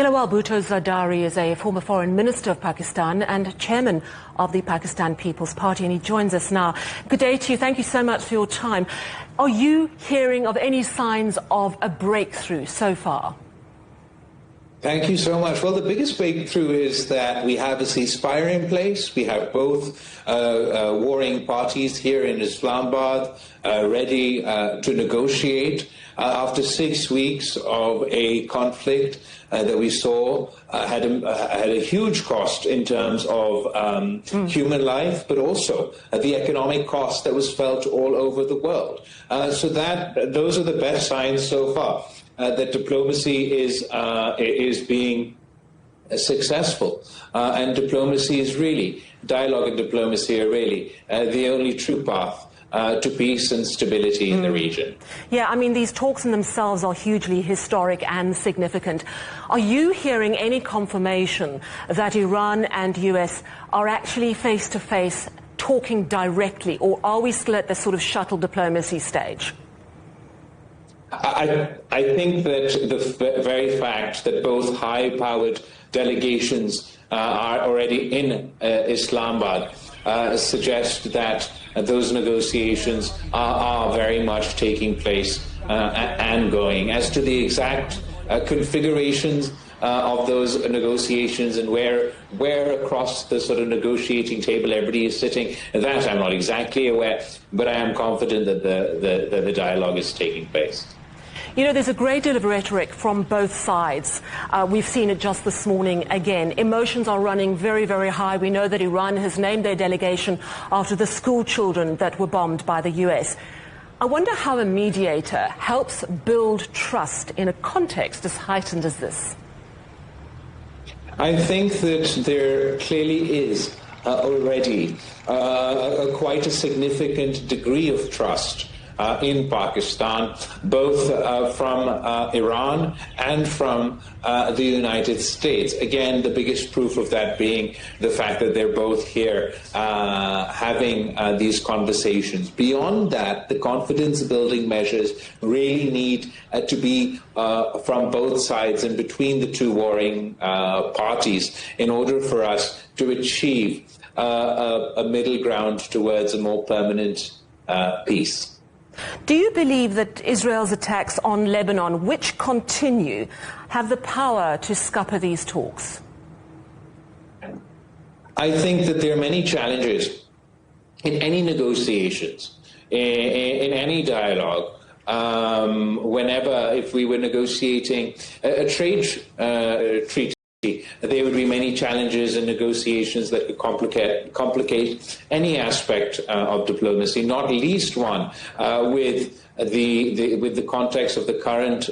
Bilawal Bhutto Zardari is a former foreign minister of Pakistan and chairman of the Pakistan People's Party, and he joins us now. Good day to you. Thank you so much for your time. Are you hearing of any signs of a breakthrough so far? Thank you so much. Well, the biggest breakthrough is that we have a ceasefire in place. We have both warring parties here in Islamabad ready to negotiate. After 6 weeks of a conflict that we saw had a huge cost in terms of human life, but also the economic cost that was felt all over the world. So those are the best signs so far. That diplomacy is being successful, and diplomacy is really, dialogue and diplomacy are really the only true path to peace and stability in the region. Yeah, I mean, these talks in themselves are hugely historic and significant. Are you hearing any confirmation that Iran and US are actually face-to-face talking directly, or are we still at the sort of shuttle diplomacy stage? I think that the very fact that both high-powered delegations are already in Islamabad suggests that those negotiations are very much taking place and going. As to the exact configurations of those negotiations and where across the sort of negotiating table everybody is sitting, that I'm not exactly aware, but I am confident that the dialogue is taking place. You know, there's a great deal of rhetoric from both sides. We've seen it just this morning again. Emotions are running very, very high. We know that Iran has named their delegation after the school children that were bombed by the US. I wonder how a mediator helps build trust in a context as heightened as this. I think that there clearly is already quite a significant degree of trust in Pakistan, both from Iran and from the United States. Again, the biggest proof of that being the fact that they're both here having these conversations. Beyond that, the confidence-building measures really need to be from both sides and between the two warring parties in order for us to achieve a middle ground towards a more permanent peace. Do you believe that Israel's attacks on Lebanon, which continue, have the power to scupper these talks? I think that there are many challenges in any negotiations, in any dialogue. If we were negotiating a trade treaty, there would be many challenges and negotiations that could complicate any aspect of diplomacy, not least one with the context of the current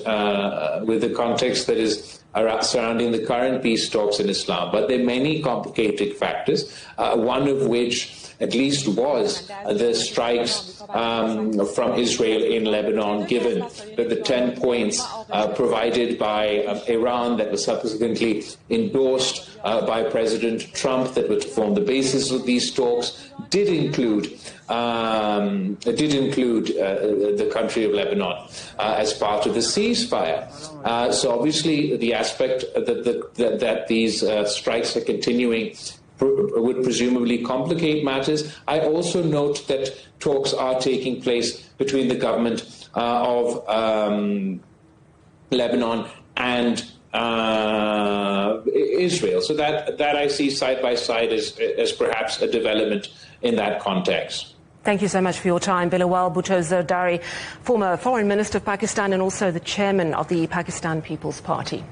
with the context that is surrounding the current peace talks in Islam. But there are many complicated factors, one of which at least was the strikes from Israel in Lebanon, given that the 10 points provided by Iran that were subsequently endorsed by President Trump that were to form the basis of these talks did include the country of Lebanon as part of the ceasefire. So obviously the aspect that these strikes are continuing would presumably complicate matters. I also note that talks are taking place between the government of Lebanon and Israel. So that I see side by side as perhaps a development in that context. Thank you so much for your time. Bilawal Bhutto Zardari, former foreign minister of Pakistan and also the chairman of the Pakistan People's Party.